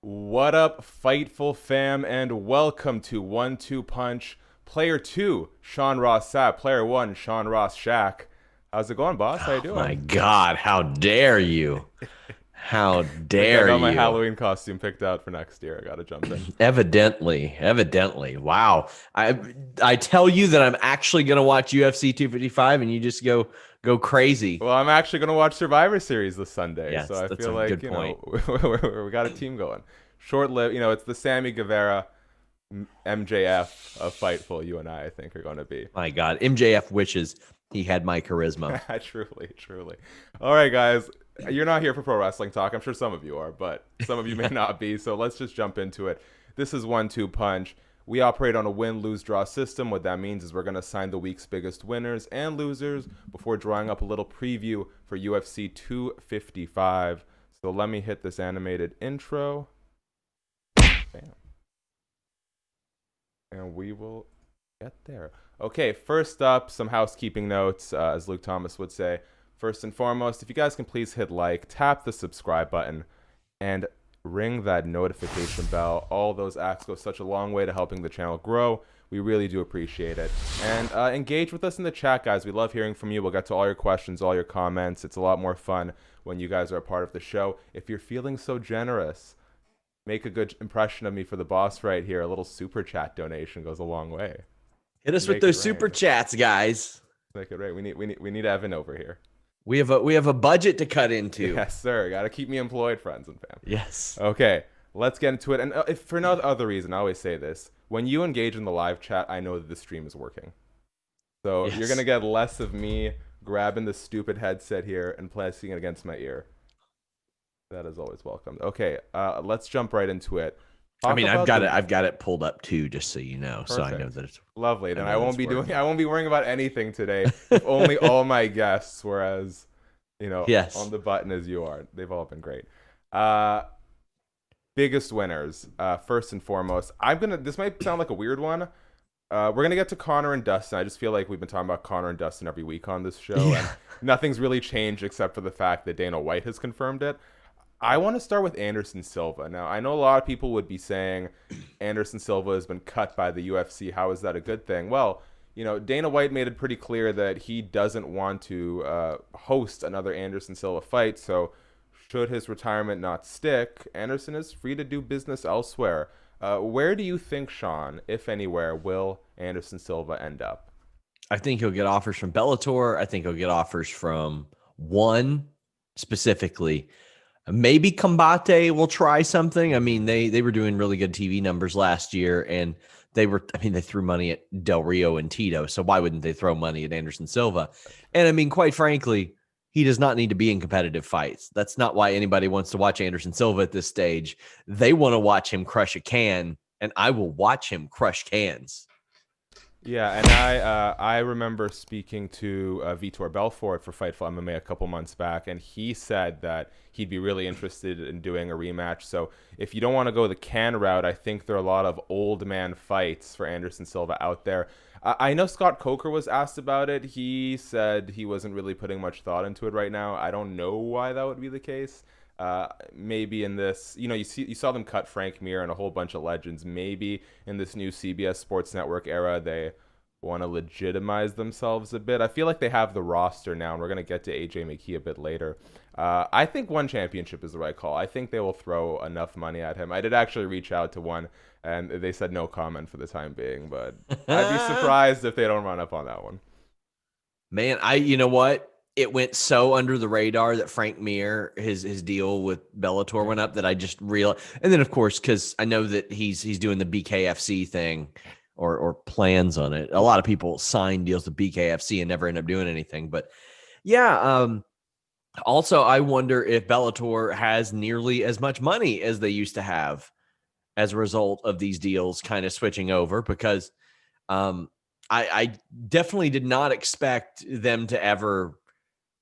What up, Fightful fam, and welcome to 1-2 Punch. Player 2, Sean Ross Sapp. Player 1, Sean Ross Shaq. How's it going, boss? How you Oh my doing? God, how dare you? How I think I dare got my you? Halloween costume picked out for next year. I gotta jump in. Evidently. Wow. I tell you that I'm actually gonna watch UFC 255 and you just go crazy. Well, I'm actually gonna watch Survivor Series this Sunday, so Yes, I that's feel a like, good point. we got a team going. Short-lived, it's the Sammy Guevara, MJF of Fightful. You and I think, are going to be. My God, MJF wishes he had my charisma. Truly, truly. All right, guys. You're not here for pro wrestling talk. I'm sure some of you are, but some of you may not be. So let's just jump into it. This is 1-2 Punch. We operate on a win, lose, draw system. What that means is we're going to assign the week's biggest winners and losers before drawing up a little preview for UFC 255. So let me hit this animated intro. Bam. And we will get there. Okay, first up, some housekeeping notes, as Luke Thomas would say. First and foremost, if you guys can please hit like, tap the subscribe button, and ring that notification bell. All those acts go such a long way to helping the channel grow. We really do appreciate it. And engage with us in the chat, guys. We love hearing from you. We'll get to all your questions, all your comments. It's a lot more fun when you guys are a part of the show. If you're feeling so generous, make a good impression of me for the boss right here. A little super chat donation goes a long way. Hit us with Make it those super rain. chats, guys. Make it rain. We need Evan over here. We have a budget to cut into. Yes, sir. Got to keep me employed, friends and fam. Yes. Okay, let's get into it. And if for no other reason, I always say this: when you engage in the live chat, I know that the stream is working. So you're Yes. gonna get less of me grabbing the stupid headset here and placing it against my ear. That is always welcome. Okay, let's jump right into it. I Talk mean, about the I've got it pulled up too, just so you know. So I know perfect. that it's Lovely. I Then know that it's working. I won't be worrying about anything today. If only all my guests were as, on Yes. the button as you are. They've all been great. Biggest winners. First and foremost, this might sound like a weird one. We're gonna get to Conor and Dustin. I just feel like we've been talking about Conor and Dustin every week on this show, and nothing's really changed except for the fact that Dana White has confirmed it. I want to start with Anderson Silva. Now, I know a lot of people would be saying Anderson Silva has been cut by the UFC. How is that a good thing? Well, Dana White made it pretty clear that he doesn't want to host another Anderson Silva fight. So, should his retirement not stick, Anderson is free to do business elsewhere. Where do you think, Sean, if anywhere, will Anderson Silva end up? I think he'll get offers from Bellator. I think he'll get offers from one specifically. Maybe Combate will try something. I mean, they were doing really good TV numbers last year, and they threw money at Del Rio and Tito. So why wouldn't they throw money at Anderson Silva? And I mean, quite frankly, he does not need to be in competitive fights. That's not why anybody wants to watch Anderson Silva at this stage. They want to watch him crush a can, and I will watch him crush cans. Yeah, and I remember speaking to Vitor Belfort for Fightful MMA a couple months back, and he said that he'd be really interested in doing a rematch. So if you don't want to go the can route, I think there are a lot of old man fights for Anderson Silva out there. I know Scott Coker was asked about it. He said he wasn't really putting much thought into it right now. I don't know why that would be the case. Maybe in this, you saw them cut Frank Mir and a whole bunch of legends. Maybe in this new CBS Sports Network era, they want to legitimize themselves a bit. I feel like they have the roster now, and we're going to get to AJ McKee a bit later. I think one championship is the right call. I think they will throw enough money at him. I did actually reach out to one, and they said no comment for the time being, but I'd be surprised if they don't run up on that one. Man, you know what? It went so under the radar that Frank Mir, his deal with Bellator went up that I just realized. And then, of course, because I know that he's doing the BKFC thing or plans on it. A lot of people sign deals with BKFC and never end up doing anything. But yeah, also, I wonder if Bellator has nearly as much money as they used to have as a result of these deals kind of switching over, because I definitely did not expect them to ever.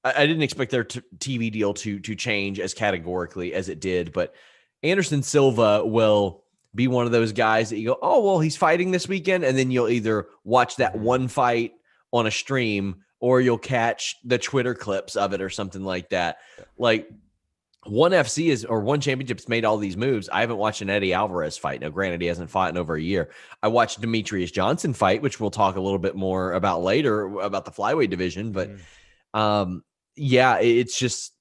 I didn't expect their TV deal to change as categorically as it did, but Anderson Silva will be one of those guys that you go, oh, well, he's fighting this weekend, and then you'll either watch that one fight on a stream or you'll catch the Twitter clips of it or something like that. Like, One FC is, or One Championship's made all these moves. I haven't watched an Eddie Alvarez fight. Now, granted, he hasn't fought in over a year. I watched Demetrius Johnson fight, which we'll talk a little bit more about later about the flyweight division. But yeah, it's just,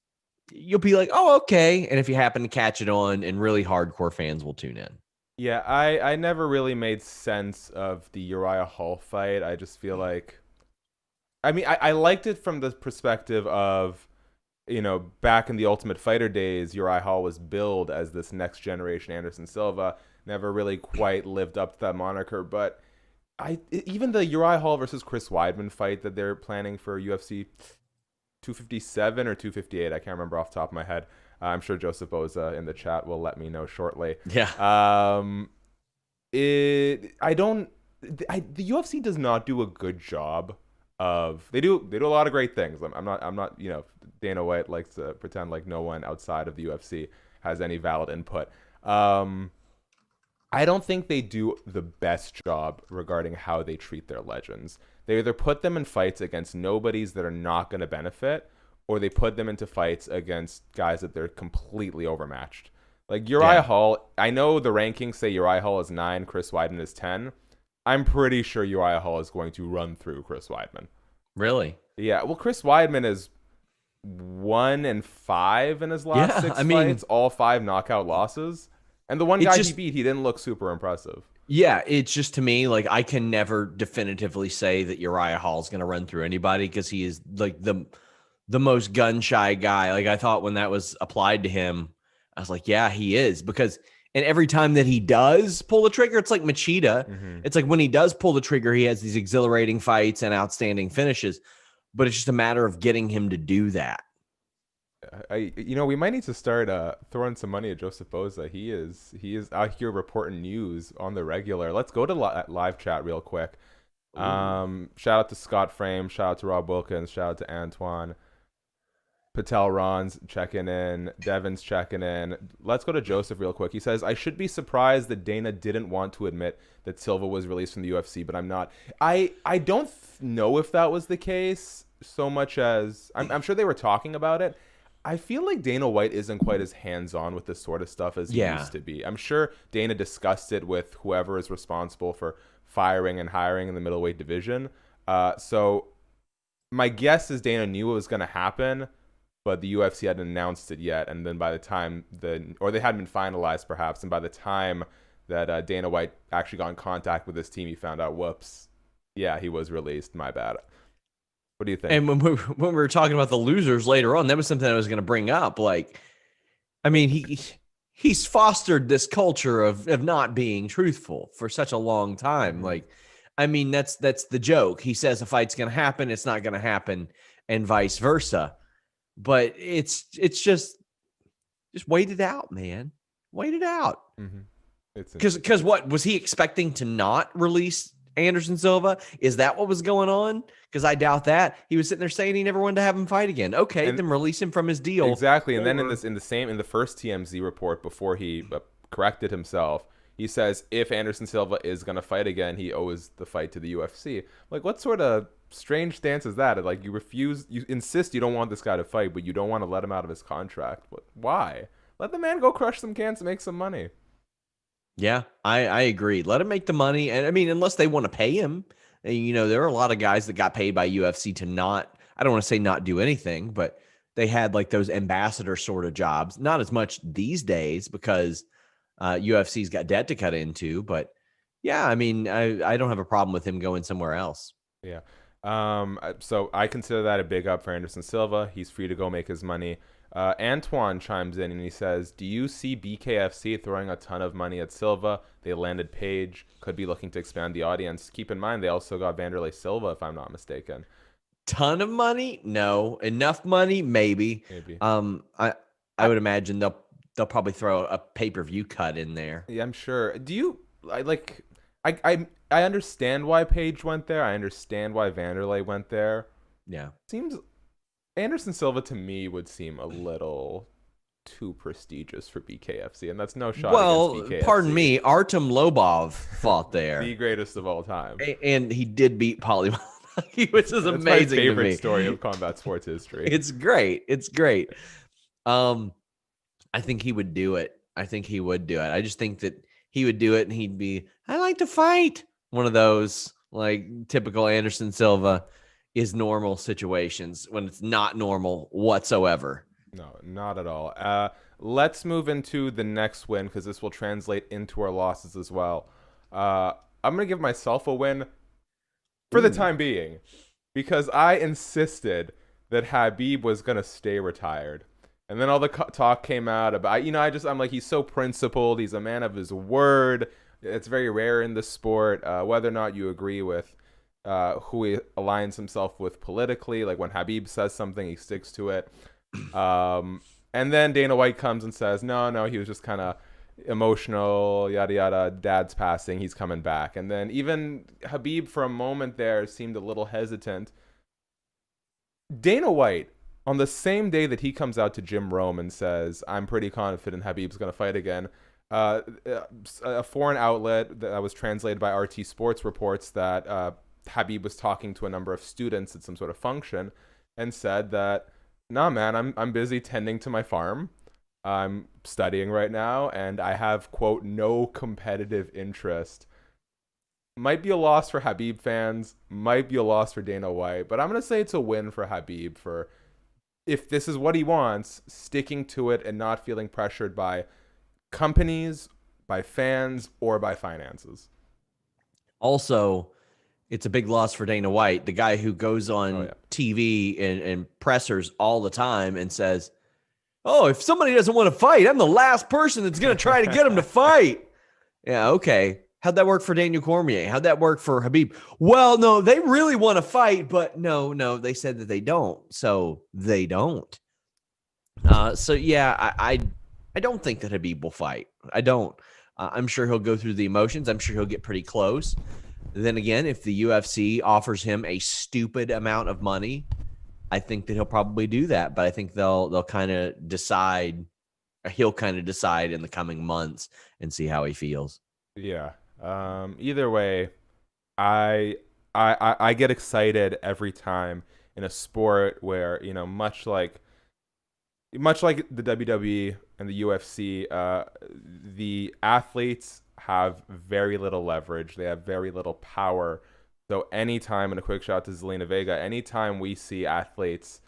you'll be like, oh, okay. And if you happen to catch it on, and really hardcore fans will tune in. Yeah, I never really made sense of the Uriah Hall fight. I just feel like, I mean, I liked it from the perspective of, back in the Ultimate Fighter days, Uriah Hall was billed as this next generation Anderson Silva. Never really quite lived up to that moniker. But even the Uriah Hall versus Chris Weidman fight that they're planning for UFC 257 or 258, I can't remember off the top of my head. I'm sure Joseph Boza in the chat will let me know shortly. Yeah. The UFC does not do a good job of, they do a lot of great things. I'm not Dana White likes to pretend like no one outside of the UFC has any valid input. I don't think they do the best job regarding how they treat their legends. They either put them in fights against nobodies that are not going to benefit, or they put them into fights against guys that they're completely overmatched. Like Uriah Hall, I know the rankings say Uriah Hall is 9, Chris Weidman is 10. I'm pretty sure Uriah Hall is going to run through Chris Weidman. Really? Yeah. Well, Chris Weidman is 1-5 in his last 6 fights, all 5 knockout losses. And the one guy he beat, he didn't look super impressive. Yeah, it's just, to me, like, I can never definitively say that Uriah Hall is going to run through anybody, because he is like the most gun shy guy. Like, I thought when that was applied to him, I was like, yeah, he is, because, and every time that he does pull the trigger, it's like Machida. Mm-hmm. It's like when he does pull the trigger, he has these exhilarating fights and outstanding finishes, but it's just a matter of getting him to do that. We might need to start throwing some money at Joseph Boza. He is out here reporting news on the regular. Let's go to live chat real quick. Shout out to Scott Frame. Shout out to Rob Wilkins. Shout out to Antoine. Patel Ron's checking in. Devin's checking in. Let's go to Joseph real quick. He says, I should be surprised that Dana didn't want to admit that Silva was released from the UFC, but I'm not. I don't know if that was the case so much as I'm sure they were talking about it. I feel like Dana White isn't quite as hands-on with this sort of stuff as he used to be. I'm sure Dana discussed it with whoever is responsible for firing and hiring in the middleweight division. So my guess is Dana knew it was going to happen, but the UFC hadn't announced it yet. And then by the time or they hadn't been finalized perhaps, and by the time that Dana White actually got in contact with his team, he found out, whoops, yeah, he was released. My bad. What do you think? And when we were talking about the losers later on, that was something I was going to bring up. Like, I mean, he's fostered this culture of not being truthful for such a long time. Mm-hmm. Like, I mean, that's the joke. He says a fight's going to happen, it's not going to happen, and vice versa. But it's just wait it out, man. Wait it out. Because what was he expecting to not release Anderson Silva? Is that what was going on? Because I doubt that. He was sitting there saying he never wanted to have him fight again. Okay, then release him from his deal. Exactly. And then in the first TMZ report, before he corrected himself, he says if Anderson Silva is going to fight again, he owes the fight to the UFC. Like, what sort of strange stance is that? Like, you insist you don't want this guy to fight, but you don't want to let him out of his contract. Why? Let the man go crush some cans and make some money. Yeah, I agree. Let him make the money. And I mean, unless they want to pay him, there are a lot of guys that got paid by UFC to not, I don't want to say not do anything, but they had like those ambassador sort of jobs. Not as much these days because UFC's got debt to cut into. But yeah, I mean, I don't have a problem with him going somewhere else. Yeah. So I consider that a big up for Anderson Silva. He's free to go make his money. Antoine chimes in and he says, do you see BKFC throwing a ton of money at Silva? They landed Page, could be looking to expand the audience. Keep in mind, they also got Vanderlei Silva, if I'm not mistaken. Ton of money? No. Enough money? Maybe. I would imagine they'll probably throw a pay-per-view cut in there. Yeah, I'm sure. I understand why Page went there. I understand why Vanderlei went there. Yeah. Seems Anderson Silva to me would seem a little too prestigious for BKFC, and that's no shot against BKFC. Pardon me, Artem Lobov fought there. The greatest of all time. And he did beat Paulie, which is amazing to me. That's my favorite story of combat sports history. It's great. I think he would do it. I think he would do it. I just think that he would do it, and he'd be, I like to fight. One of those, like, typical Anderson Silva is normal situations when it's not normal whatsoever. No, not at all. Let's move into the next win because this will translate into our losses as well. I'm going to give myself a win for the time being because I insisted that Khabib was going to stay retired. And then all the talk came out about, I'm like, he's so principled. He's a man of his word. It's very rare in the sport, whether or not you agree with who he aligns himself with politically. Like when Khabib says something, he sticks to it. And then Dana White comes and says, no, he was just kind of emotional, yada, yada. Dad's passing. He's coming back. And then even Khabib for a moment there seemed a little hesitant. Dana White, on the same day that he comes out to Jim Rome and says, I'm pretty confident Khabib's going to fight again, a foreign outlet that was translated by RT Sports reports that Khabib was talking to a number of students at some sort of function and said that, nah, man, I'm busy tending to my farm. I'm studying right now, and I have, quote, no competitive interest. Might be a loss for Khabib fans, might be a loss for Dana White, but I'm going to say it's a win for Khabib for, if this is what he wants, sticking to it and not feeling pressured by companies, by fans, or by finances. Also, it's a big loss for Dana White, the guy who goes on TV and pressers all the time and says, oh, if somebody doesn't want to fight, I'm the last person that's going to try to get him to fight. Yeah, okay. How'd that work for Daniel Cormier? How'd that work for Khabib? Well, no, they really want to fight, but no, they said that they don't. So they don't. I don't think that Khabib will fight. I don't. I'm sure he'll go through the emotions. I'm sure he'll get pretty close. Then again, if the UFC offers him a stupid amount of money, I think that he'll probably do that. But I think they'll kind of decide, or he'll kind of decide in the coming months and see how he feels. Yeah. Either way, I get excited every time in a sport where, much like the WWE and the UFC, the athletes have very little leverage. They have very little power. So anytime, and a quick shout out to Zelina Vega, anytime we see athletes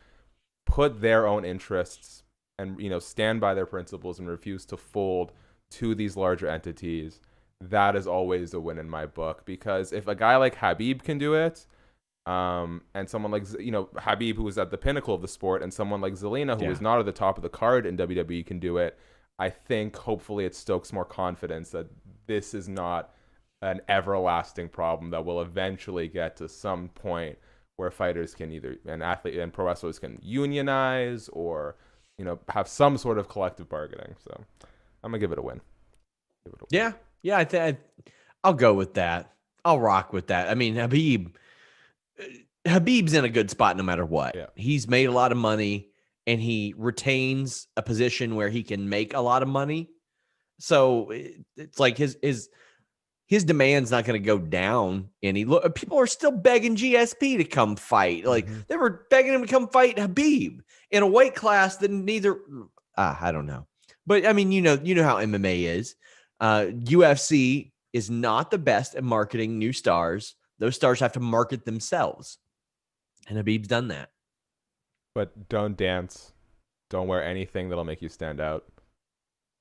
put their own interests and, stand by their principles and refuse to fold to these larger entities, that is always a win in my book. Because if a guy like Khabib can do it, and someone like, Khabib, who is at the pinnacle of the sport, and someone like Zelina, who is not at the top of the card in WWE, can do it, I think hopefully it stokes more confidence that this is not an everlasting problem that will eventually get to some point where fighters can either, and pro wrestlers can unionize or, have some sort of collective bargaining. So I'm gonna give it a win. Yeah, I'll go with that. I'll rock with that. I mean, Habib's in a good spot no matter what. Yeah. He's made a lot of money and he retains a position where he can make a lot of money. So it's like his demand's not going to go down any. People are still begging GSP to come fight. Like they were begging him to come fight Khabib in a weight class that neither. I don't know, but I mean, you know how MMA is. UFC is not the best at marketing new stars. Those stars have to market themselves, and Khabib's done that. But don't dance. Don't wear anything that'll make you stand out,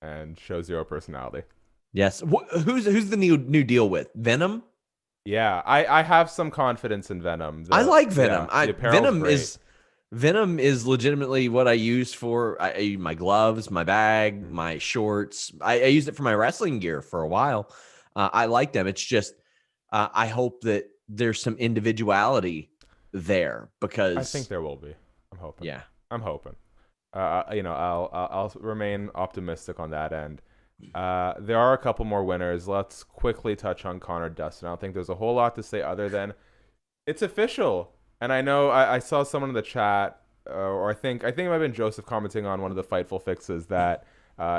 and show zero personality. Yes. Who's the new deal with? Venom? Yeah, I have some confidence in Venom. I like Venom. Yeah, Venom is legitimately what I use for my gloves, my bag, my shorts. I used it for my wrestling gear for a while. I like them. It's just I hope that there's some individuality there because I think there will be. I'm hoping. Yeah, I'm hoping. I'll remain optimistic on that end. There are a couple more winners. Let's quickly touch on Conor Dustin. I don't think there's a whole lot to say other than it's official. And I know I saw someone in the chat, or I think it might have been Joseph commenting on one of the Fightful fixes that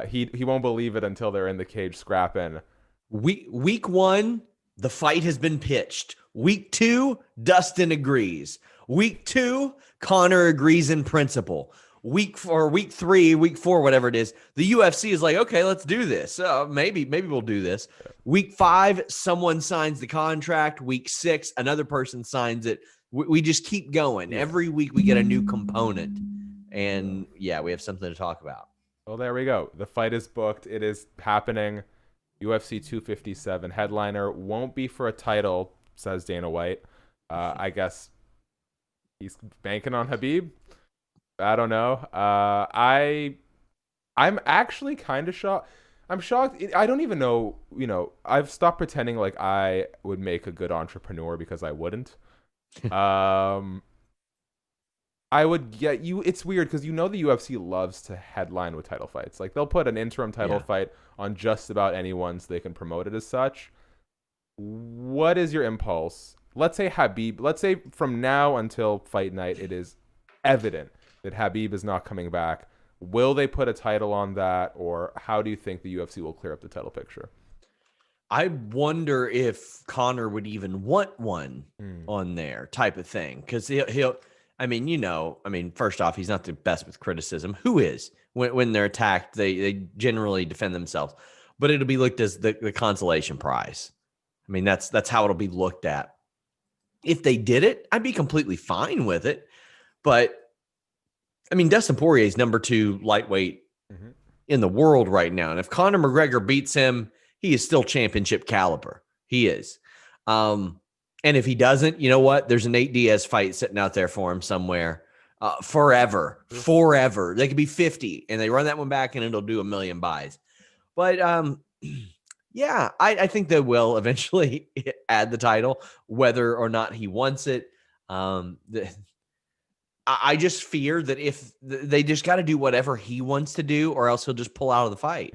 he won't believe it until they're in the cage scrapping. Week 1, the fight has been pitched. Week 2, Dustin agrees. Week 2, Conor agrees in principle. week 3, week 4, whatever it is, the UFC is like, okay, let's do this. Maybe we'll do this. Week 5, someone signs the contract. Week 6, another person signs it. We just keep going. Yeah. Every week we get a new component. And yeah, we have something to talk about. Well, there we go. The fight is booked. It is happening. UFC 257 headliner won't be for a title, says Dana White. I guess he's banking on Khabib. I don't know. I'm actually kind of shocked. I'm shocked. I don't even know. I've stopped pretending like I would make a good entrepreneur because I wouldn't. I would get you. It's weird because the UFC loves to headline with title fights. Like they'll put an interim title fight on just about anyone so they can promote it as such. What is your impulse? Let's say Khabib. Let's say from now until fight night, it is evident that Khabib is not coming back. Will they put a title on that, or how do you think the UFC will clear up the title picture? I wonder if Conor would even want one on there, type of thing, because he'll. First off, he's not the best with criticism. Who is? When they're attacked, they generally defend themselves. But it'll be looked as the consolation prize. I mean, that's how it'll be looked at. If they did it, I'd be completely fine with it. But, I mean, Dustin Poirier is number 2 lightweight in the world right now. And if Conor McGregor beats him, he is still championship caliber. He is. And if he doesn't, you know what? There's an Nate Diaz fight sitting out there for him somewhere forever. They could be 50 and they run that one back and it'll do 1 million buys. But yeah, I think they will eventually add the title, whether or not he wants it. I just fear that if they just got to do whatever he wants to do, or else he'll just pull out of the fight.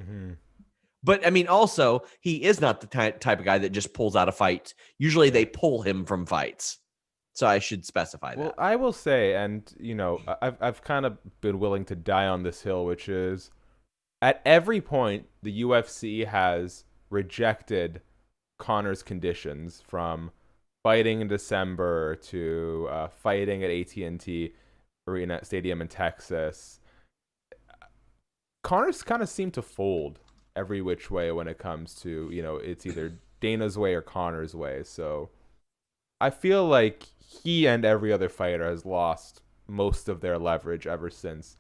But, I mean, also, he is not the type of guy that just pulls out of fights. Usually they pull him from fights. So I should specify that. Well, I will say, and, I've kind of been willing to die on this hill, which is at every point the UFC has rejected Conor's conditions, from fighting in December to fighting at AT&T Arena Stadium in Texas. Conor's kind of seemed to fold every which way when it comes to, it's either Dana's way or Conor's way. So I feel like he and every other fighter has lost most of their leverage ever since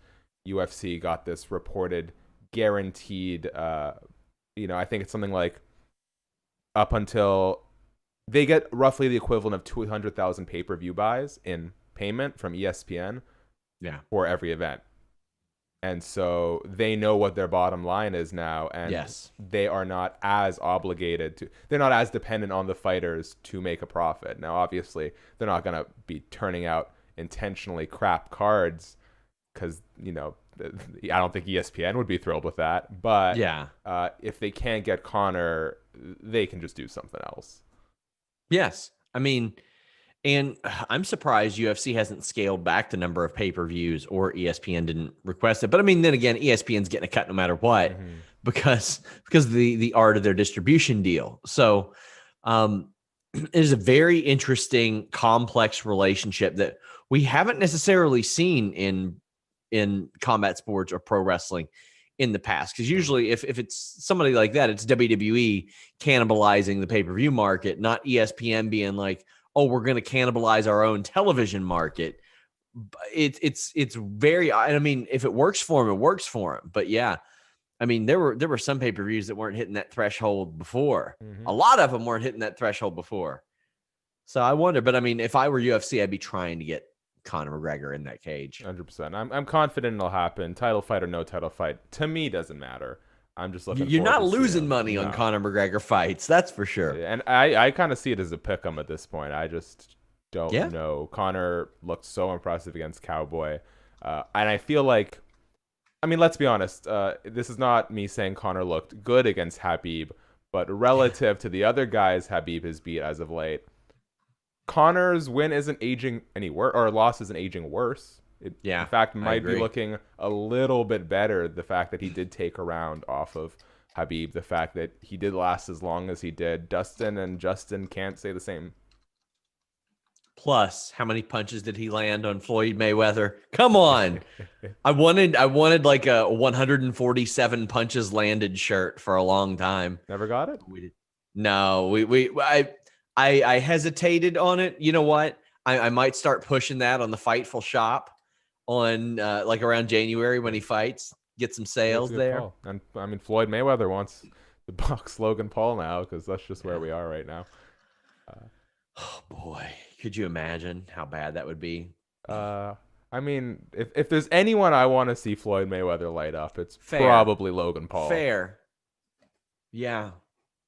UFC got this reported guaranteed, I think it's something like up until they get roughly the equivalent of 200,000 pay-per-view buys in payment from ESPN for every event. And so they know what their bottom line is now, and they are not as obligated they're not as dependent on the fighters to make a profit. Now, obviously, they're not going to be turning out intentionally crap cards because, I don't think ESPN would be thrilled with that. But if they can't get Conor, they can just do something else. Yes. I mean, and I'm surprised UFC hasn't scaled back the number of pay-per-views, or ESPN didn't request it. But I mean, then again, ESPN's getting a cut no matter what because of the art of their distribution deal. So it is a very interesting, complex relationship that we haven't necessarily seen in combat sports or pro wrestling in the past. Because usually if it's somebody like that, it's WWE cannibalizing the pay-per-view market, not ESPN being like, oh, we're going to cannibalize our own television market. It's very, I mean, if it works for him, it works for him. But yeah, I mean, there were some pay-per-views that weren't hitting that threshold before. A lot of them weren't hitting that threshold before. So I wonder, but I mean, if I were UFC, I'd be trying to get Conor McGregor in that cage. 100%. I'm confident it'll happen. Title fight or no title fight, to me, doesn't matter. I'm just looking. You're not losing money on Conor McGregor fights, that's for sure. And I kind of see it as a pick-em at this point. I just don't know. Conor looked so impressive against Cowboy, and I feel like, I mean, let's be honest. This is not me saying Conor looked good against Khabib, but relative to the other guys Khabib has beat as of late, Conor's win isn't aging any worse, or loss isn't aging worse. In fact, might be looking a little bit better. The fact that he did take a round off of Khabib, the fact that he did last as long as he did. Dustin and Justin can't say the same. Plus, how many punches did he land on Floyd Mayweather? Come on. I wanted like a 147 punches landed shirt for a long time. Never got it? We did. No, I hesitated on it. You know what? I might start pushing that on the Fightful shop on like around January when he fights. Get some sales there. Call. And I mean, Floyd Mayweather wants to box Logan Paul now because that's just where we are right now. Oh boy, could you imagine how bad that would be? I mean, if there's anyone I want to see Floyd Mayweather light up, it's probably Logan Paul. Fair. Yeah.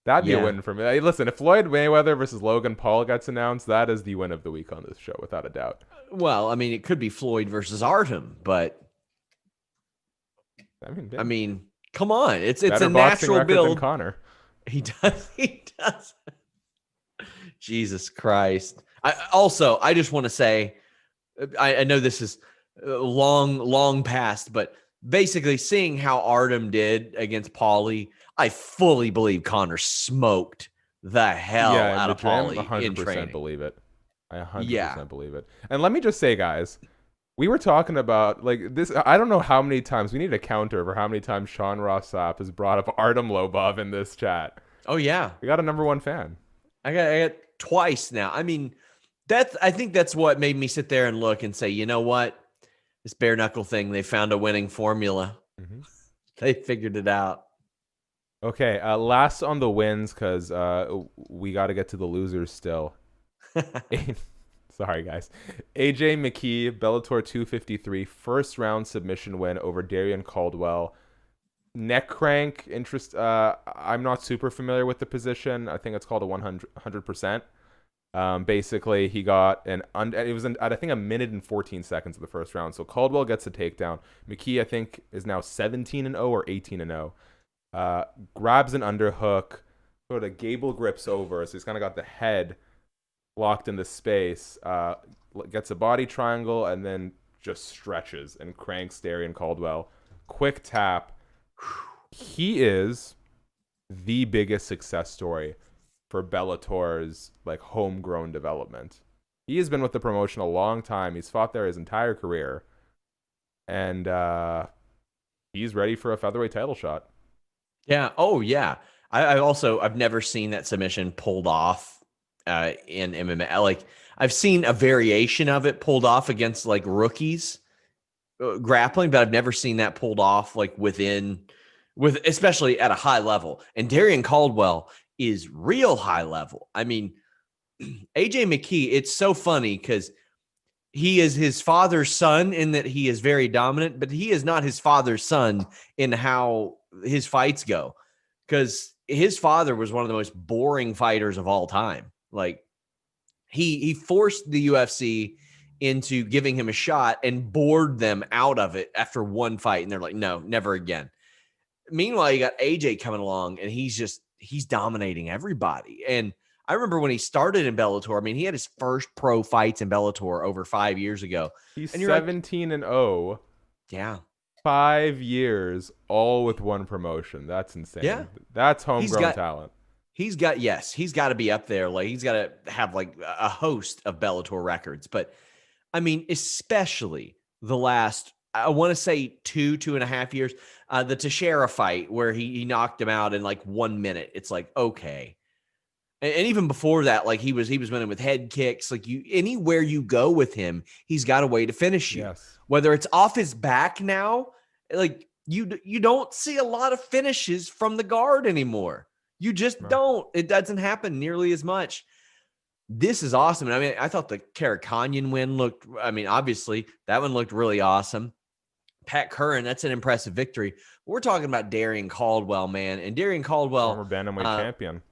That'd be a win for me. Hey, listen, if Floyd Mayweather versus Logan Paul gets announced, that is the win of the week on this show, without a doubt. Well, I mean, it could be Floyd versus Artem, but I mean, come on, it's a natural build. Than Conor. He does. Jesus Christ. I just want to say, I know this is long past, but basically seeing how Artem did against Paulie, I fully believe Conor smoked the hell out of Paulie in training. 100% believe it. I 100% believe it. And let me just say, guys, we were talking about like this. I don't know how many times we need a counter for how many times Sean Ross Sapp has brought up Artem Lobov in this chat. Oh yeah, we got a number one fan. I got twice now. I mean, I think that's what made me sit there and look and say, you know what, this bare knuckle thing, they found a winning formula. Mm-hmm. They figured it out. Okay, last on the wins because we got to get to the losers still. Sorry, guys. AJ McKee, Bellator 253, first round submission win over Darian Caldwell. Neck crank, I'm not super familiar with the position. I think it's called a 100%. Basically, he got it was at I think a minute and 14 seconds of the first round. So Caldwell gets a takedown. McKee, I think, is now 17-0 or 18-0. Grabs an underhook, sort of gable grips over, so he's kind of got the head locked into space, gets a body triangle, and then just stretches and cranks Darian Caldwell. Quick tap. He is the biggest success story for Bellator's like homegrown development. He has been with the promotion a long time. He's fought there his entire career, and he's ready for a featherweight title shot. Yeah. Oh, yeah. I've never seen that submission pulled off in MMA. Like I've seen a variation of it pulled off against like rookies grappling, but I've never seen that pulled off like especially at a high level. And Darian Caldwell is real high level. I mean, AJ McKee, it's so funny because he is his father's son in that he is very dominant, but he is not his father's son in how his fights go, because his father was one of the most boring fighters of all time. Like he forced the UFC into giving him a shot and bored them out of it after one fight. And they're like, no, never again. Meanwhile, you got AJ coming along and he's dominating everybody. And I remember when he started in Bellator, I mean, he had his first pro fights in Bellator over 5 years ago. He's 17-0. Yeah. 5 years, all with one promotion. That's insane. Yeah. That's homegrown talent. He's got to be up there. Like he's got to have like a host of Bellator records. But I mean, especially the last, I want to say 2.5 years, the Teixeira fight where he knocked him out in like 1 minute. It's like, okay. And even before that, like he was winning with head kicks. Like anywhere you go with him, he's got a way to finish you. Yes. Whether it's off his back now, like you don't see a lot of finishes from the guard anymore. You just don't. It doesn't happen nearly as much. This is awesome. And I mean, I thought the Karakanyan win obviously that one looked really awesome. Pat Curran, that's an impressive victory. We're talking about Darian Caldwell, man. And Darian Caldwell, former bantamweight champion.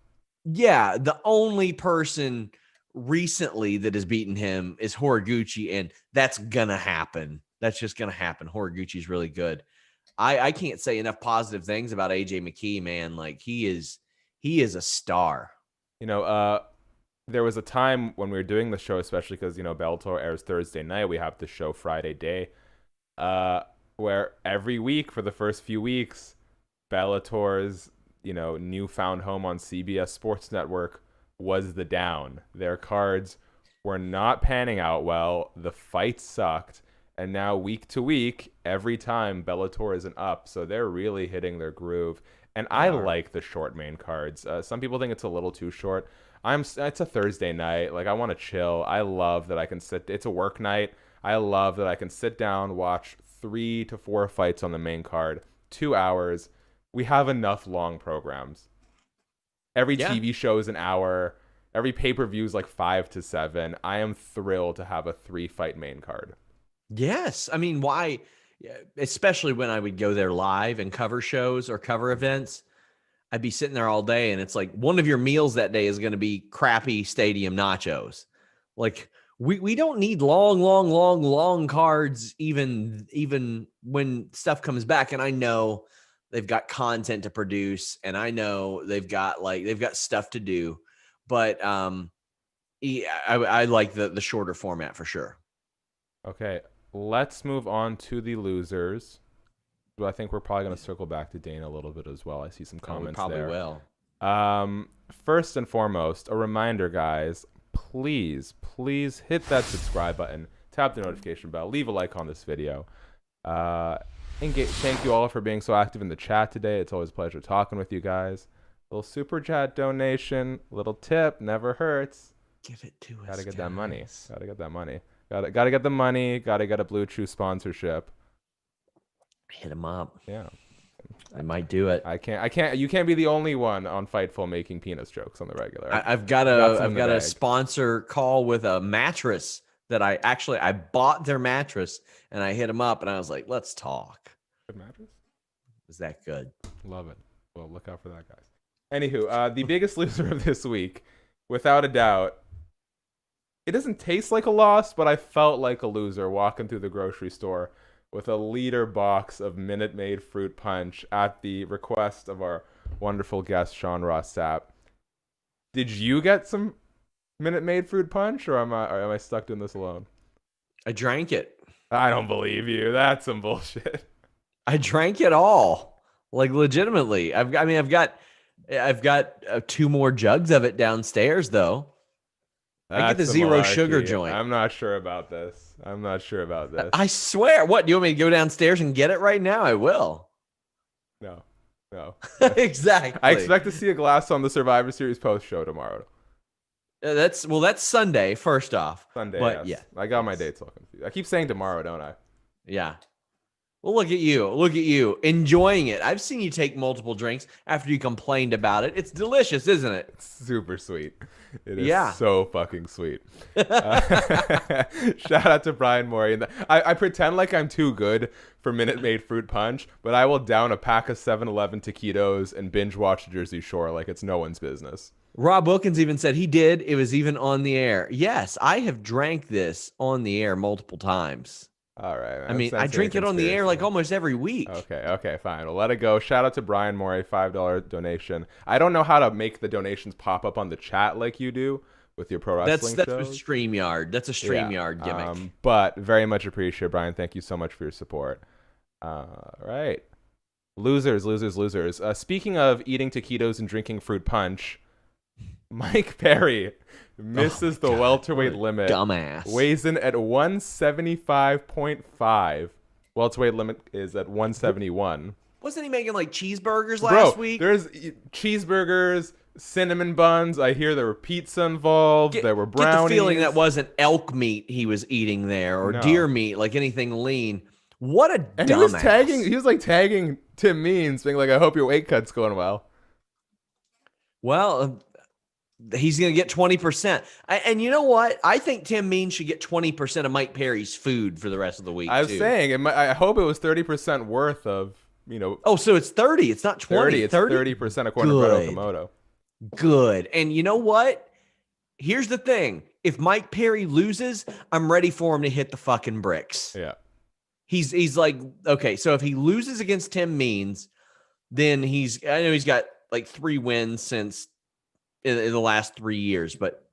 Yeah, the only person recently that has beaten him is Horiguchi, and that's gonna happen. That's just gonna happen. Horiguchi's really good. I can't say enough positive things about AJ McKee, man. Like he is a star. You know, there was a time when we were doing the show, especially because, you know, Bellator airs Thursday night. We have the show Friday day, where every week for the first few weeks, Bellator's, you know, newfound home on CBS Sports Network was the Down. Their cards were not panning out well. The fights sucked. And now week to week, every time Bellator isn't up. So they're really hitting their groove. And I like the short main cards. Some people think it's a little too short. It's a Thursday night. Like, I want to chill. I love that I can sit. It's a work night. I love that I can sit down, watch 3 to 4 fights on the main card, 2 hours. We have enough long programs. Every TV show is an hour. Every pay-per-view is like 5 to 7. I am thrilled to have a 3-fight main card. Yes. I mean, why? Especially when I would go there live and cover shows or cover events, I'd be sitting there all day, and it's like one of your meals that day is going to be crappy stadium nachos. Like, we don't need long cards, even when stuff comes back. And I know they've got content to produce, and I know they've got stuff to do, but I like the shorter format for sure. Okay, let's move on to the losers. I think we're probably going to circle back to Dana a little bit as well. I see some comments there. Probably will. First and foremost, a reminder, guys, please hit that subscribe button, tap the notification bell, leave a like on this video. Thank you all for being so active in the chat today. It's always a pleasure talking with you guys. Little super chat donation, little tip, never hurts. Give it to us. Gotta get that money. Gotta get that money. Gotta get the money. Gotta get a Blue Chew sponsorship. Hit him up. Yeah. I might do it. I can't. You can't be the only one on Fightful making penis jokes on the regular. I've got a sponsor call with a mattress that I bought their mattress, and I hit them up, and I was like, let's talk. Good mattress? Was that good? Love it. Well, look out for that, guys. Anywho, the biggest loser of this week, without a doubt, it doesn't taste like a loss, but I felt like a loser walking through the grocery store with a liter box of Minute Maid fruit punch at the request of our wonderful guest, Sean Ross Sapp. Did you get some Minute Maid fruit punch, or am I stuck doing this alone? I drank it. I don't believe you. That's some bullshit. I drank it all, like legitimately. I've got 2 more jugs of it downstairs, though. I get the zero sugar joint. I'm not sure about this. I swear. What, do you want me to go downstairs and get it right now? I will. No. Exactly. I expect to see a glass on the Survivor Series post show tomorrow. That's Sunday, first off. Sunday, but yes. Yeah. I got my dates all confused. I keep saying tomorrow, don't I? Yeah. Well, look at you enjoying it. I've seen you take multiple drinks after you complained about it. It's delicious, isn't it? It's super sweet. It is so fucking sweet. Shout out to Brian Morey. I pretend like I'm too good for Minute Maid fruit punch, but I will down a pack of 7-Eleven taquitos and binge watch Jersey Shore like it's no one's business. Rob Wilkins even said he did. It was even on the air. Yes, I have drank this on the air multiple times. All right. I mean, I drink it on the air like almost every week. Okay, fine. We'll let it go. Shout out to Brian Morey, $5 donation. I don't know how to make the donations pop up on the chat like you do with your pro wrestling That's shows. with StreamYard. That's a StreamYard gimmick. But very much appreciate, Brian. Thank you so much for your support. All right. Losers. Speaking of eating taquitos and drinking fruit punch, Mike Perry misses the welterweight limit. Dumbass. Weighs in at 175.5. Welterweight limit is at 171. Wasn't he making like cheeseburgers last week? There's cheeseburgers, cinnamon buns. I hear there were pizza involved. There were brownies. Get the feeling that wasn't elk meat he was eating there, or deer meat, like anything lean. What a dumbass. He was tagging Tim Means, being like, I hope your weight cut's going well. Well, he's going to get 20%. And you know what? I think Tim Means should get 20% of Mike Perry's food for the rest of the week. I was saying, I hope it was 30% worth of, Oh, so it's 30. It's not 20. 30? It's 30% according to Brett Okamoto. Good. And you know what? Here's the thing. If Mike Perry loses, I'm ready for him to hit the fucking bricks. Yeah. He's like, okay, so if he loses against Tim Means, then I know he's got like 3 wins since in the last 3 years, but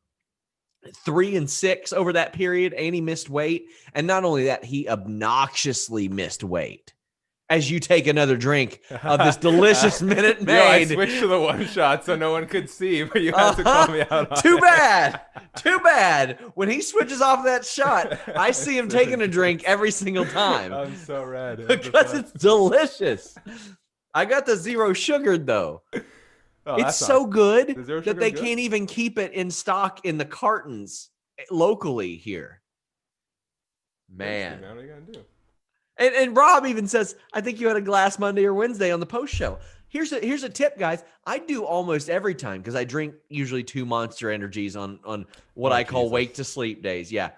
3-6 over that period, and he missed weight. And not only that, he obnoxiously missed weight. as you take another drink of this delicious Minute Maid. Yo, I switched to the one shot so no one could see, but you had to call me out on Too it. bad. Too bad. When he switches off that shot, I see him taking a drink every single time. I'm so red. Because it's delicious. I got the zero sugared, though. Oh, it's so good that they good? can't even keep it in stock in the cartons locally here. Man. What are you gonna do? And Rob even says, I think you had a glass Monday or Wednesday on the post show. Here's a tip, guys. I do almost every time because I drink usually 2 Monster Energies on what I call wake to sleep days. Yeah.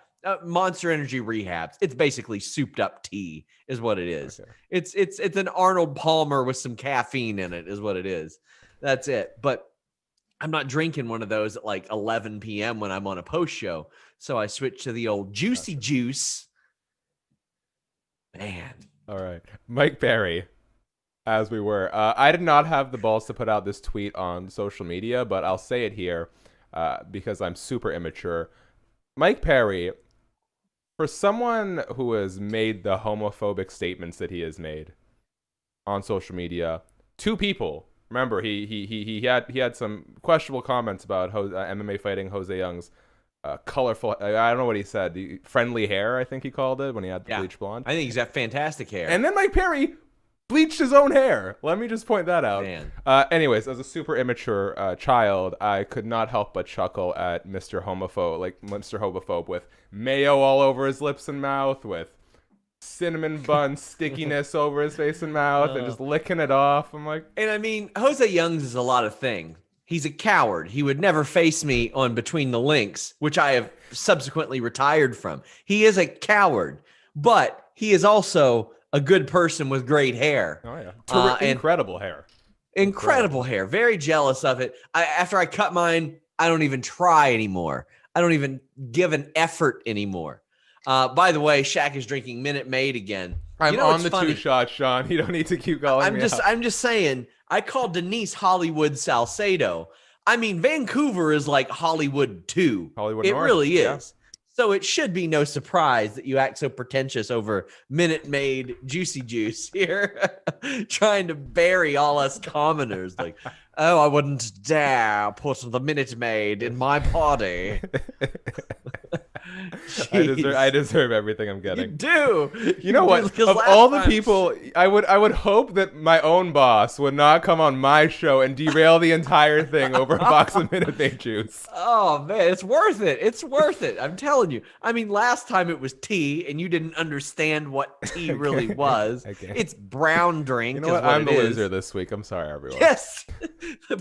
Monster Energy rehabs. It's basically souped up tea is what it is. Okay. It's an Arnold Palmer with some caffeine in it is what it is. That's it. But I'm not drinking one of those at like 11 p.m. when I'm on a post show. So I switch to the old juicy juice. Man. All right. Mike Perry, as we were. I did not have the balls to put out this tweet on social media, but I'll say it here because I'm super immature. Mike Perry, for someone who has made the homophobic statements that he has made on social media, 2 people. Remember, he had some questionable comments about MMA fighting Jose Young's colorful, I don't know what he said, friendly hair, I think he called it when he had the bleach blonde. I think he's got fantastic hair. And then Mike Perry bleached his own hair. Let me just point that out. Man. Anyways, as a super immature child, I could not help but chuckle at Mr. Homophobe with mayo all over his lips and mouth, with cinnamon bun stickiness over his face and mouth, and just licking it off. I'm like, and I mean, Jose Youngs is a lot of things. He's a coward. He would never face me on Between the Links, which I have subsequently retired from. He is a coward, but he is also a good person with great hair. Oh yeah, incredible hair. Incredible hair. Very jealous of it. After I cut mine, I don't even try anymore. I don't even give an effort anymore. By the way, Shaq is drinking Minute Maid again. I'm on the funny? 2 shots, Sean. You don't need to keep calling me out. I'm just saying, I called Denise Hollywood Salcedo. I mean, Vancouver is like Hollywood 2. Hollywood it North. Really is. Yeah. So it should be no surprise that you act so pretentious over Minute Maid Juicy Juice here, trying to bury all us commoners. Like, oh, I wouldn't dare put the Minute Maid in my body. I deserve everything I'm getting. You do. You know what? Of all the people, I would hope that my own boss would not come on my show and derail the entire thing over a box of Minute Maid juice. Oh man, it's worth it. It's worth it. I'm telling you. I mean, last time it was tea, and you didn't understand what tea really was. It's brown drink. You know what? I'm the loser this week. I'm sorry, everyone. Yes,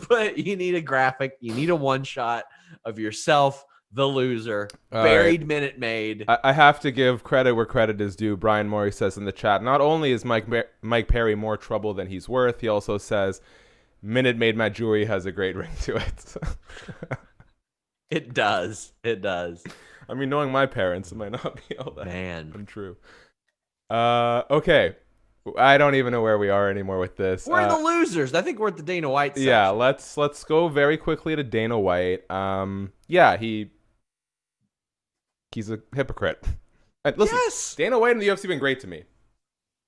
but you need a graphic. You need a one shot of yourself, the loser, buried right. Minute Maid. I have to give credit where credit is due. Brian Morey says in the chat, not only is Mike Perry more trouble than he's worth, he also says Minute Maid Mahjouri has a great ring to it. It does. It does. I mean, knowing my parents, it might not be all that untrue. Okay. I don't even know where we are anymore with this. We're the losers. I think we're at the Dana White section. Yeah, let's go very quickly to Dana White. Yeah, he's a hypocrite. Listen, yes. Dana White in the UFC have been great to me,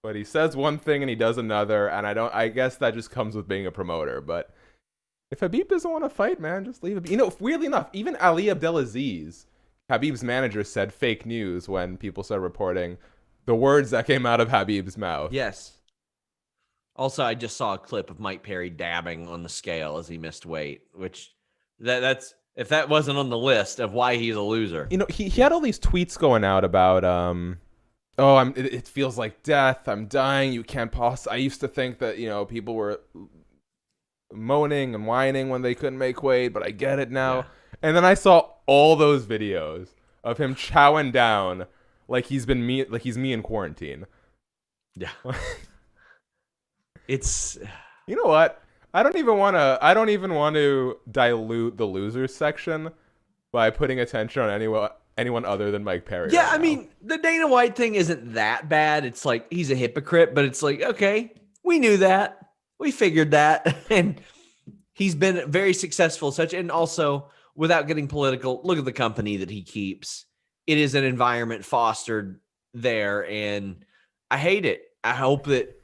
but he says one thing and he does another, and I guess that just comes with being a promoter. But if Khabib doesn't want to fight, man, just leave it. You know, weirdly enough, even Ali Abdelaziz, Khabib's manager, said fake news when people started reporting the words that came out of Khabib's mouth. Yes. Also, I just saw a clip of Mike Perry dabbing on the scale as he missed weight, which that's if that wasn't on the list of why he's a loser. You know, he had all these tweets going out about it feels like death. I'm dying. You can't I used to think that, you know, people were moaning and whining when they couldn't make weight, but I get it now. Yeah. And then I saw all those videos of him chowing down like he's me in quarantine. Yeah. It's, you know what? I don't even want to dilute the losers section by putting attention on anyone other than Mike Perry. Yeah, I mean, the Dana White thing isn't that bad. It's like he's a hypocrite, but it's like, okay, we knew that. We figured that. And he's been very successful and also, without getting political, look at the company that he keeps. It is an environment fostered there, and I hate it. I hope that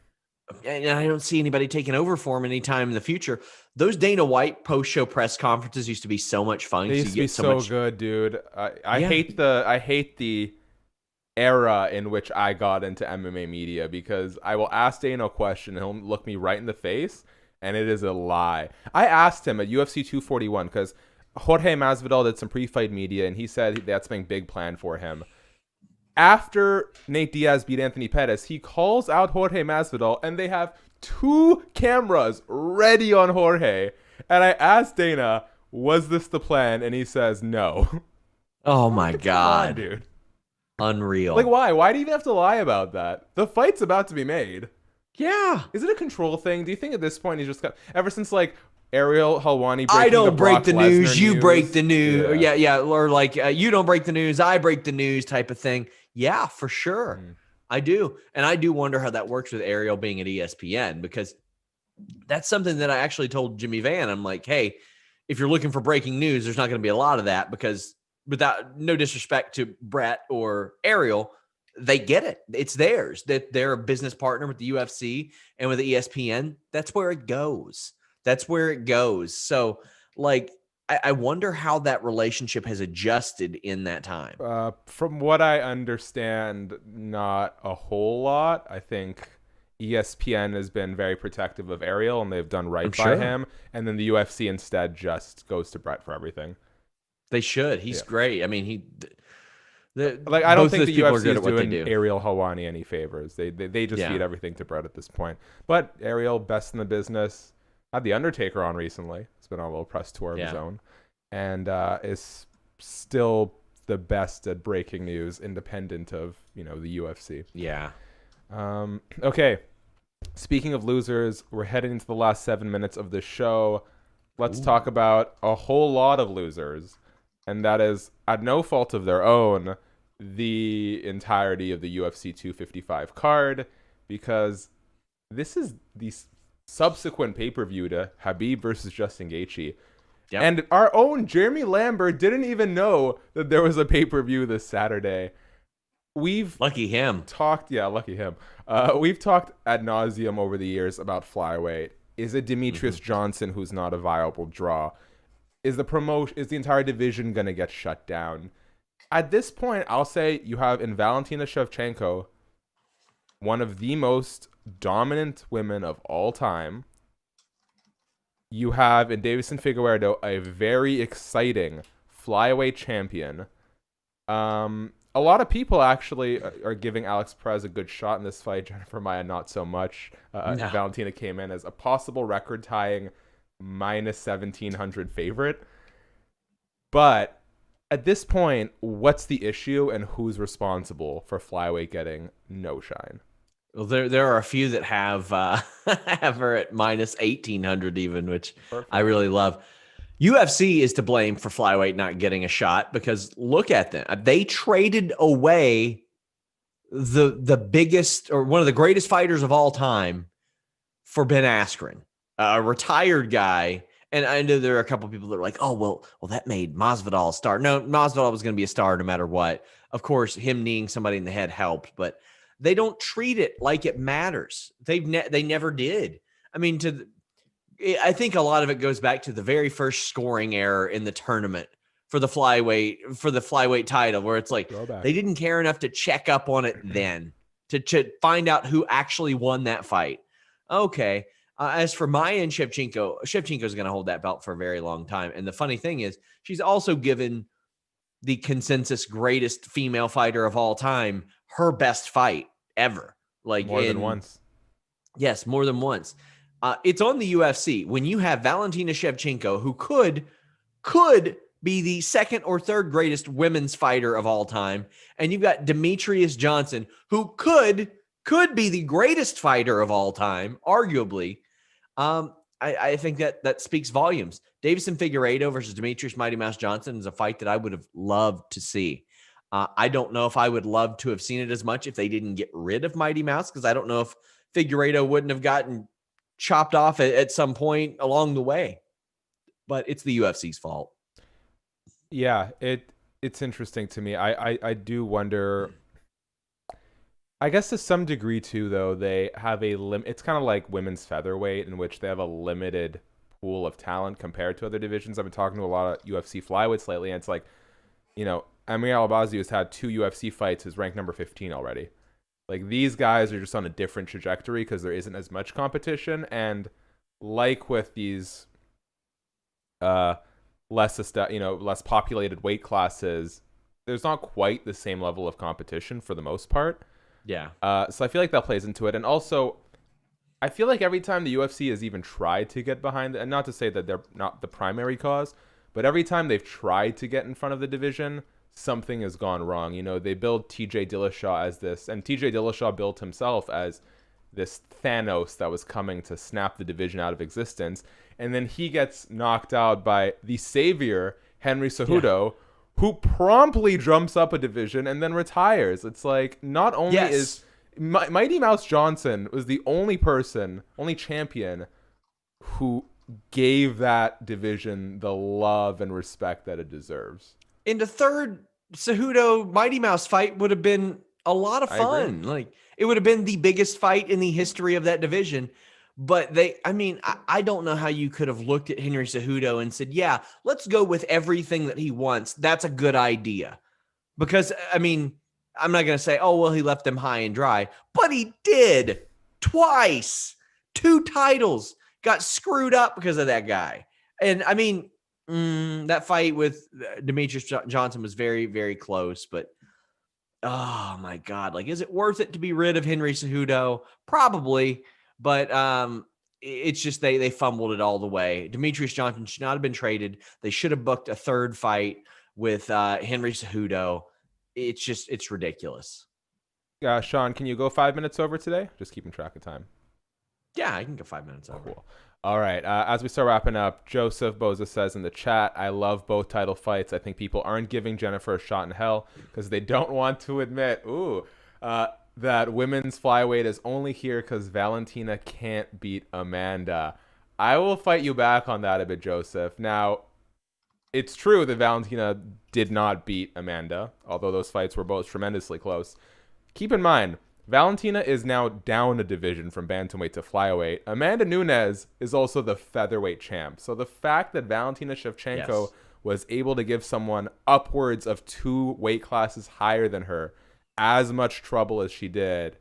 and I don't see anybody taking over for him anytime in the future. Those Dana White post-show press conferences used to be so much fun. They You used to be get so so much. good, dude. I Yeah. hate the era in which I got into MMA media, because I will ask Dana a question and he'll look me right in the face, and it is a lie. I asked him at UFC 241 because Jorge Masvidal did some pre-fight media, and he said that's something big planned for him. After Nate Diaz beat Anthony Pettis, he calls out Jorge Masvidal, and they have 2 cameras ready on Jorge. And I asked Dana, was this the plan? And he says no. Oh my Come on, God. dude. Unreal. Like, why? Why do you even have to lie about that? The fight's about to be made. Yeah. Is it a control thing? Do you think at this point he's just got, ever since like Ariel Helwani breaking I don't the break Brock the Lesnar news, you break the news. Yeah. Yeah. Or like you don't break the news, I break the news type of thing. Yeah, for sure. I do. And I do wonder how that works with Ariel being at ESPN, because that's something that I actually told Jimmy Van. I'm like, hey, if you're looking for breaking news, there's not going to be a lot of that, because without no disrespect to Brett or Ariel, they get it. It's theirs. That they're a business partner with the UFC and with the ESPN. That's where it goes. That's where it goes. So, like, I wonder how that relationship has adjusted in that time. From what I understand, not a whole lot. I think ESPN has been very protective of Ariel, and they've done right by him. And then the UFC instead just goes to Brett for everything. They should. He's great. I mean, I don't think the UFC is doing do. Ariel Helwani any favors. They just feed everything to Brett at this point. But Ariel, best in the business, had the Undertaker on recently. He's been on a little press tour of his own, and is still the best at breaking news, independent of the UFC. Yeah. Okay. Speaking of losers, we're heading into the last 7 minutes of the show. Let's talk about a whole lot of losers, and that is, at no fault of their own, the entirety of the UFC 255 card, because this is the subsequent pay-per-view to Khabib versus Justin Gaethje. Yep. And our own Jeremy Lambert didn't even know that there was a pay-per-view this Saturday. Lucky him. Lucky him. We've talked ad nauseum over the years about flyweight. Is it Demetrius Johnson who's not a viable draw? Is the entire division going to get shut down? At this point, I'll say you have in Valentina Shevchenko, one of the most dominant women of all time. You have in Deiveson Figueiredo a very exciting flyweight champion. A lot of people actually are giving Alex Perez a good shot in this fight. Jennifer Maia, not so much. No. Valentina came in as a possible record-tying minus 1,700 favorite. But at this point, what's the issue and who's responsible for flyweight getting no shine? Well, there are a few that have her at minus 1,800 even, which Perfect. I really love. UFC is to blame for flyweight not getting a shot, because look at them. They traded away the biggest, or one of the greatest fighters of all time, for Ben Askren, a retired guy. And I know there are a couple of people that are like, oh, well, that made Masvidal a star. No, Masvidal was going to be a star no matter what. Of course, him kneeing somebody in the head helped, but they don't treat it like it matters. They never did. I mean, I think a lot of it goes back to the very first scoring error in the tournament for the flyweight title, where it's like they didn't care enough to check up on it then to find out who actually won that fight. Okay. As for Maia and Shevchenko is going to hold that belt for a very long time. And the funny thing is, she's also given the consensus greatest female fighter of all time her best fight ever. Like more than once. Yes, more than once. It's on the UFC when you have Valentina Shevchenko, who could be the second or third greatest women's fighter of all time, and you've got Demetrius Johnson, who could be the greatest fighter of all time, arguably. I think that speaks volumes. Deiveson Figueiredo versus Demetrius Mighty Mouse Johnson is a fight that I would have loved to see. I don't know if I would love to have seen it as much if they didn't get rid of Mighty Mouse, because I don't know if Figueiredo wouldn't have gotten chopped off at some point along the way. But it's the UFC's fault. Yeah, it's interesting to me. I do wonder. I guess to some degree too, though, they have a It's kind of like women's featherweight, in which they have a limited pool of talent compared to other divisions. I've been talking to a lot of UFC flyweights lately, and it's like, Amir Albazi has had 2 UFC fights, is ranked number 15 already. Like, these guys are just on a different trajectory because there isn't as much competition, and like with these less populated weight classes, there's not quite the same level of competition for the most part. Yeah. So I feel like that plays into it. And also, I feel like every time the UFC has even tried to get behind, and not to say that they're not the primary cause, but every time they've tried to get in front of the division, something has gone wrong. They build TJ Dillashaw as this, and TJ Dillashaw built himself as this Thanos that was coming to snap the division out of existence. And then he gets knocked out by the savior, Henry Cejudo, who promptly jumps up a division and then retires. It's like, not only is Mighty Mouse Johnson was the only champion who gave that division the love and respect that it deserves. In the third Cejudo Mighty Mouse fight would have been a lot of fun. Like, it would have been the biggest fight in the history of that division. But I don't know how you could have looked at Henry Cejudo and said, yeah, let's go with everything that he wants. That's a good idea. Because, I'm not going to say, oh, well, he left them high and dry. But he did twice. 2 titles got screwed up because of that guy. And, that fight with Demetrius Johnson was very, very close. But, oh, my God. Like, is it worth it to be rid of Henry Cejudo? Probably. But it's just they fumbled it all the way. Demetrius Johnson should not have been traded. They should have booked a third fight with Henry Cejudo. It's ridiculous. Sean, can you go 5 minutes over today? Just keeping track of time. Yeah, I can go 5 minutes over. Cool. All right. As we start wrapping up, Joseph Boza says in the chat, I love both title fights. I think people aren't giving Jennifer a shot in hell because they don't want to admit, that women's flyweight is only here because Valentina can't beat Amanda. I will fight you back on that a bit, Joseph. Now, it's true that Valentina did not beat Amanda, although those fights were both tremendously close. Keep in mind, Valentina is now down a division from bantamweight to flyweight. Amanda Nunes is also the featherweight champ. So the fact that Valentina Shevchenko was able to give someone upwards of 2 weight classes higher than her as much trouble as she did,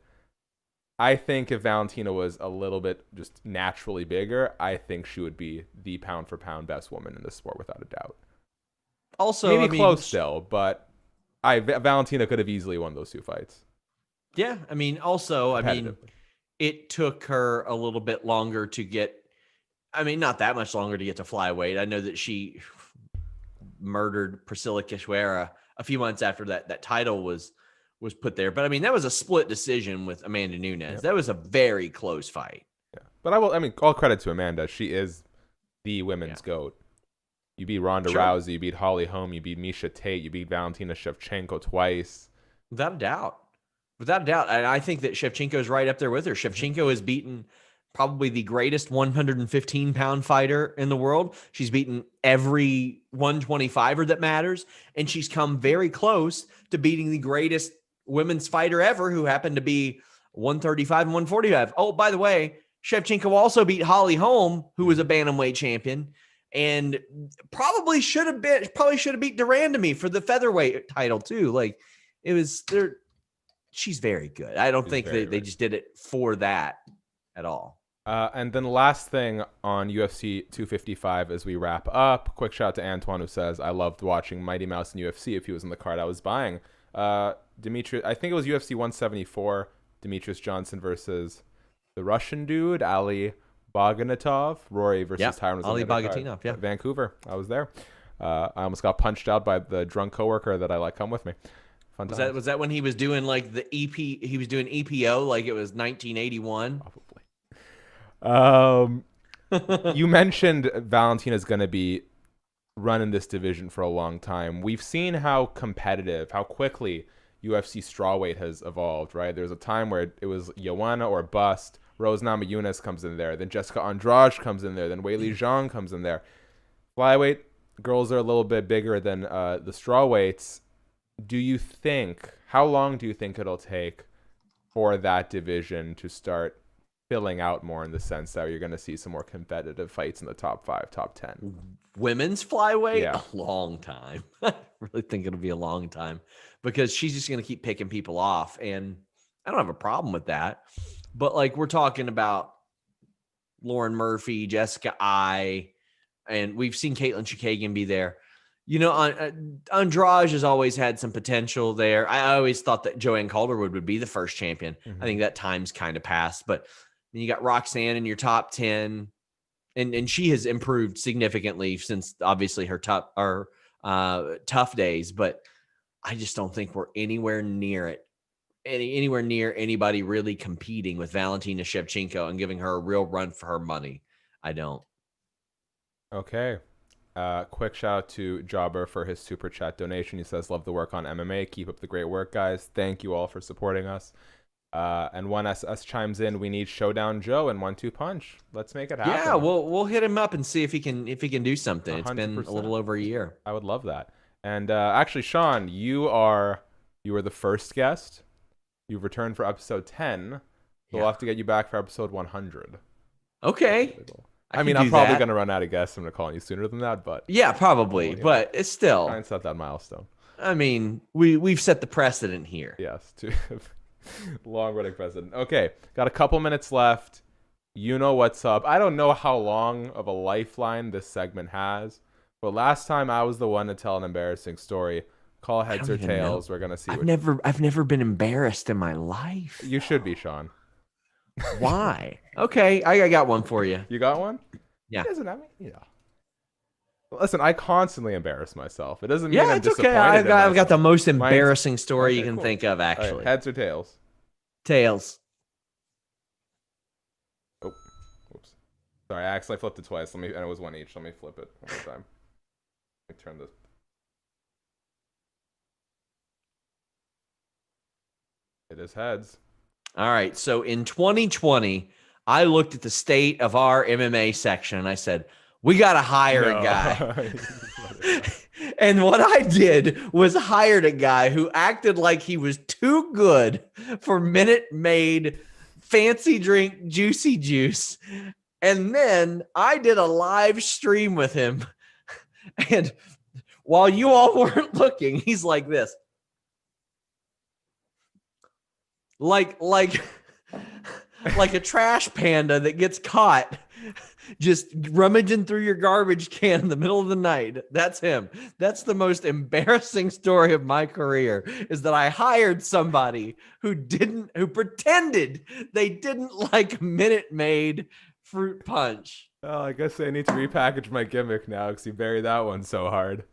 I think if Valentina was a little bit just naturally bigger, I think she would be the pound for pound best woman in the sport without a doubt. Also, maybe close still, but Valentina could have easily won those 2 fights. Yeah, it took her a little bit longer to get. Not that much longer to get to flyweight. I know that she murdered Priscilla Cachoeira a few months after that title was put there. But that was a split decision with Amanda Nunes. Yep. That was a very close fight. Yeah. But all credit to Amanda. She is the women's GOAT. You beat Ronda Rousey, you beat Holly Holm, you beat Miesha Tate, you beat Valentina Shevchenko twice. Without a doubt. And I think that Shevchenko is right up there with her. Shevchenko has beaten probably the greatest 115-pound fighter in the world. She's beaten every 125er that matters. And she's come very close to beating the greatest women's fighter ever, who happened to be 135 and 145. Oh, by the way, Shevchenko also beat Holly Holm, who was a bantamweight champion, and probably should have beat Durandamy for the featherweight title too. Like, it was there. She's very good. I don't think they just did it for that at all. And then the last thing on UFC 255 as we wrap up, quick shout out to Antoine, who says, I loved watching Mighty Mouse in UFC. If he was in the card I was buying. Demetrius, I think it was UFC 174, Demetrius Johnson versus the Russian dude, Ali Baganatov. Rory versus Tyron was Ali Bagatinov, Vancouver. I was there. I almost got punched out by the drunk coworker that I let come with me. Fun times. Was that when he was doing like the EP? He was doing EPO like it was 1981. Probably. You mentioned Valentina's going to be running this division for a long time. We've seen how competitive, how quickly UFC strawweight has evolved, right? There's a time where it was Joanna or bust. Rose Namajunas comes in there. Then Jessica Andrade comes in there. Then Weili Zhang comes in there. Flyweight, girls are a little bit bigger than the strawweights. How long do you think it'll take for that division to start filling out more, in the sense that you're going to see some more competitive fights in the top 5, top 10? Women's flyweight? Yeah. A long time. I really think it'll be a long time, because she's just going to keep picking people off. And I don't have a problem with that. But like, we're talking about Lauren Murphy, Jessica I, and we've seen Caitlin Chikagian be there. You know, Andrade has always had some potential there. I always thought that Joanne Calderwood would be the first champion. I think that time's kind of passed. But then you got Roxanne in your top 10, and she has improved significantly since obviously her tough days. But I just don't think we're anywhere near it. Anywhere near anybody really competing with Valentina Shevchenko and giving her a real run for her money. I don't. Okay. Quick shout out to Jobber for his super chat donation. He says, love the work on MMA. Keep up the great work, guys. Thank you all for supporting us. And one SS chimes in, we need Showdown Joe and 1-2 Punch. Let's make it happen. Yeah, we'll hit him up and see if he can do something. 100%. It's been a little over a year. I would love that. And actually, Sean, you were the first guest. You've returned for episode 10. So we'll have to get you back for episode 100. Okay. I mean, I'm probably going to run out of guests. I'm going to call you sooner than that, but yeah, probably. But it's still. Try and set that milestone. I mean, we've set the precedent here. Yes, long running precedent. Okay, got a couple minutes left. You know what's up. I don't know how long of a lifeline this segment has, but last time I was the one to tell an embarrassing story. Call heads or tails. We're gonna see. I've never been embarrassed in my life. You should be, Sean. Why? Okay, I got one for you. You got one? Yeah. It doesn't. I mean, yeah. Listen, I constantly embarrass myself. It doesn't mean I'm it's disappointed. Okay. I've got the most embarrassing story you can think of, actually. Right, heads or tails? Tails. Oh, whoops. Sorry, I accidentally flipped it twice. And it was one each. Let me flip it one more time. Let me turn this. It is heads. All right. So in 2020, I looked at the state of our MMA section and I said, we got to hire a guy. And what I did was hired a guy who acted like he was too good for Minute Maid fancy drink juicy juice. And then I did a live stream with him. And while you all weren't looking, he's like this. Like a trash panda that gets caught just rummaging through your garbage can in the middle of the night. That's him. That's the most embarrassing story of my career, is that I hired somebody who pretended they didn't like Minute Maid fruit punch. Oh, I guess I need to repackage my gimmick now because you buried that one so hard.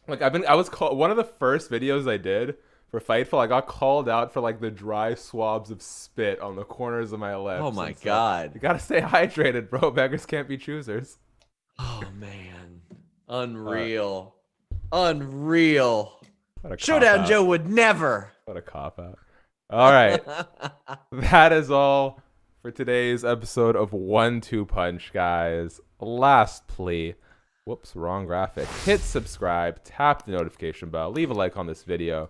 Like one of the first videos I did for Fightful, I got called out for like the dry swabs of spit on the corners of my lips. Oh my God. You gotta stay hydrated, bro. Beggars can't be choosers. Oh man. Unreal. Unreal. Showdown Joe would never. What a cop out. All right. That is all for today's episode of 1-2 Punch, guys. Last plea. Whoops, wrong graphic. Hit subscribe, tap the notification bell, leave a like on this video.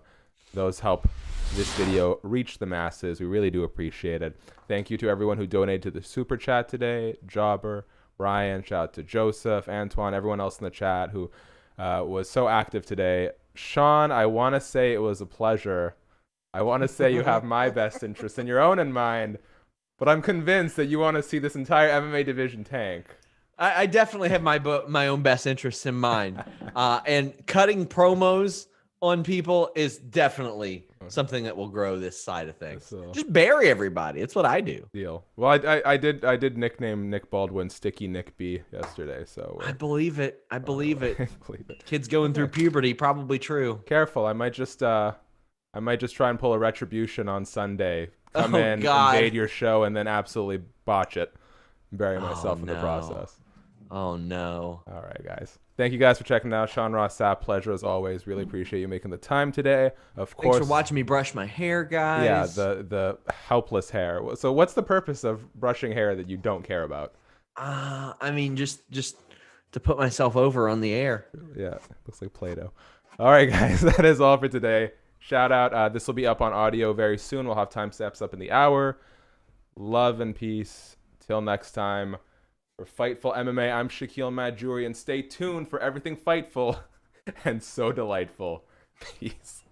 Those help this video reach the masses. We really do appreciate it. Thank you to everyone who donated to the super chat today. Jobber, Ryan, shout out to Joseph, Antoine, everyone else in the chat who was so active today. Sean, I want to say it was a pleasure. I want to say you have my best interest and your own in mind, but I'm convinced that you want to see this entire MMA division tank. I definitely have my own best interests in mind. And cutting promos on people is definitely something that will grow this side of things. Just bury everybody. It's what I do. Deal. Well, I did nickname Nick Baldwin Sticky Nick B yesterday. So I believe it. I believe it. Kids going through puberty, probably true. Careful. I might just try and pull a retribution on Sunday. Come in, invade your show, and then absolutely botch it. Bury myself in the process. Oh no. All right, guys. Thank you guys for checking out. Sean, Ross Sapp, pleasure as always. Really appreciate you making the time today. Of course. Thanks for watching me brush my hair, guys. Yeah, the helpless hair. So what's the purpose of brushing hair that you don't care about? I mean, just to put myself over on the air. Yeah, looks like Play-Doh. All right, guys. That is all for today. Shout out. This will be up on audio very soon. We'll have timestamps up in the hour. Love and peace. Till next time. For Fightful MMA, I'm Shakiel Mahjouri, and stay tuned for everything Fightful and so delightful. Peace.